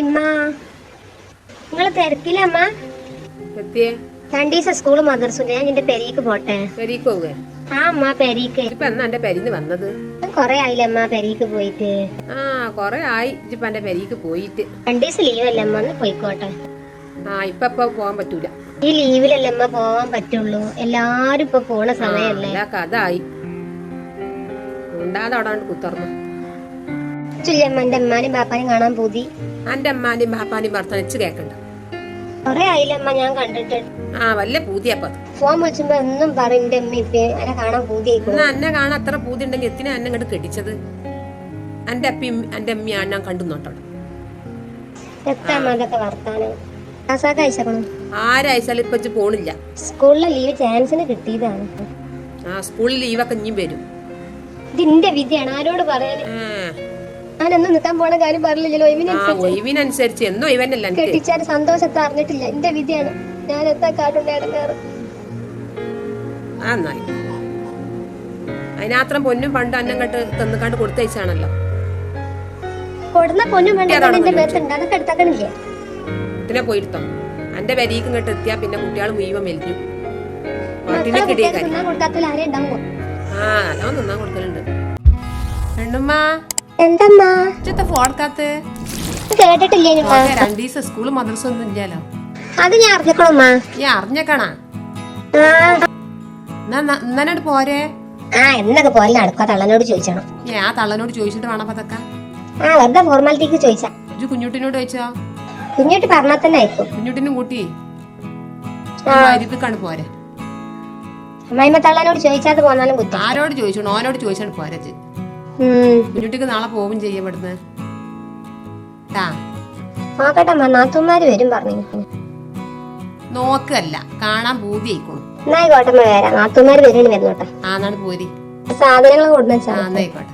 ഇമ്മ നിങ്ങള് തിരക്കില്ല അമ്മ? രണ്ടീസം സ്കൂള് മദ്രസുണ്ട്. ഞാൻ എന്റെ പെരീക്ക് പോട്ടെ. ആ അമ്മ പെരീക്ക്. എന്റെ പെരീന്ന് വന്നത് കൊറേ ആയില്ലേ അമ്മ പെരീക്ക് പോയിട്ട്? കൊറേ ആയി ഇപ്പൊ എന്റെ പെരീക്ക് പോയിട്ട്. രണ്ടീസം ലീവല്ലേ അമ്മ, ഒന്ന് പോയിക്കോട്ടെ. ഇപ്പൊ പോവാൻ പറ്റൂല. ഈ ലീവിലല്ലേ അമ്മ പോവാൻ പറ്റുള്ളൂ. എല്ലാരും ഇപ്പൊ പോണ സമയല്ലേ. കഥായി ഉണ്ടാതെ അവിടെ കുത്തർന്നു. എന്റെ അമ്മാനും ബാപ്പാനും കാണാൻ പൂതി. എന്റെ അമ്മാനും ബാപ്പാനും വർത്തനിച്ച് കേക്കണ്ട. കൊറേ ആയില്ലേ അമ്മ ഞാൻ കണ്ടിട്ട്. വല്ല പൂതിയപ്പ ഫോൺ വിളിച്ചുമ്പോ എന്നും പറയും എന്റെ അമ്മ ഇപ്പൊ എന്നെ കാണാൻ പൂതി. എന്നെ കാണാൻ അത്ര പൂതി ഉണ്ടെങ്കിൽ എത്തിനാ എന്നെ ഇങ്ങോട്ട് കെട്ടിച്ചത്? എന്റെ അപ്പയും എന്റെ അമ്മയാണ് ഞാൻ കണ്ടു നോട്ടോടെ. എത്താതൊക്കെ വർത്താനം. ആരാഴ്ചാലും ഇപ്പൊ പോണില്ല. സ്കൂളിലെ ലീവ് ചാൻസിന് കിട്ടിയതാണ്. സ്കൂളിൽ ലീവൊക്കെ ഇനിയും വരും. ഇതിന്റെ വിധിയാണ്, ആരോട് പറയാൻ. ഞാനൊന്നും നിൽക്കാൻ പോണ കാര്യം പറഞ്ഞില്ലല്ലോ. ഒഴിവിനനുസരിച്ച് എന്നോ ഇവനല്ല കെട്ടിച്ചാല് സന്തോഷത്തെ അറിഞ്ഞിട്ടില്ല. എന്റെ വിധിയാണ്. ഞാൻ എത്താ കാട്ടുണ്ട് ഇടങ്ങാറ്. അതിനാത്രം പൊന്നും പണ്ട് അന്നം കണ്ട് തന്നുകാണ്ട് കൊടുത്തയച്ചാണല്ലോ. കൊടുന്ന പൊന്നും പണ്ട് എന്റെ മേത്തുണ്ട്. അതൊക്കെ എടുത്താക്കണില്ലേ? ഇതിനെ പോയിരുത്തോ എന്റെ വരിക്കും ഇങ്ങോട്ട് എത്തിയാ പിന്നെ കുട്ടികൾ മുഴുവൻ മെലിഞ്ഞു. കൊടുക്കാത്ത ആരെ ഉണ്ടാവോ? നല്ലോണം തിന്നാൻ കൊടുക്കലുണ്ട്. പെണ്ണുമ്മാ എന്തമ്മാ ഫോർക്കാത്ത് കേട്ടിട്ടില്ലേ? രണ്ടീസം സ്കൂള് മദ്രസ ഒന്നും ഇല്ലല്ലോ. അത് ഞാൻ അറിഞ്ഞേക്കണമ്മ. ഞാൻ അറിഞ്ഞേക്കണാ എന്നോട് പോരെ. എന്നൊക്കെ പോലെ നടക്കുക. തള്ളനോട് ചോദിച്ചണം. ആ തള്ളനോട് ചോദിച്ചിട്ട് വേണം അതൊക്കെ. വെറുതെ ഫോർമാലിറ്റിക്ക് ചോദിച്ചാ. കുഞ്ഞുട്ടിനോട് ചോദിച്ചോ? കുഞ്ഞുട്ടി പറഞ്ഞാൽ തന്നെ ആയിരിക്കും. കുഞ്ഞുട്ടിനും കൂട്ടി കണ്ട് പോരെ. അമ്മായിമ്മ തള്ളനോട് ചോദിച്ചാത് പോന്നാലും കുറ്റം. ആരോട് ചോദിച്ചോ? ഓനോട് ചോദിച്ചാണ് പോരെ. കുഞ്ഞുട്ടിക്ക് നാളെ പോവും ചെയ്യപ്പെടുന്നത്. നോക്കട്ടെ നാത്തുമാര് വരും പറഞ്ഞു. നോക്കല്ല കാണാൻ പൂതി ആയിക്കോളും. എന്നായിക്കോട്ടെ വരാം. നാത്തുമാര് വരും വരുന്നോട്ടെ. നാട് പോരി സാധനങ്ങൾ കൊടുന്ന. ആയിക്കോട്ടെ.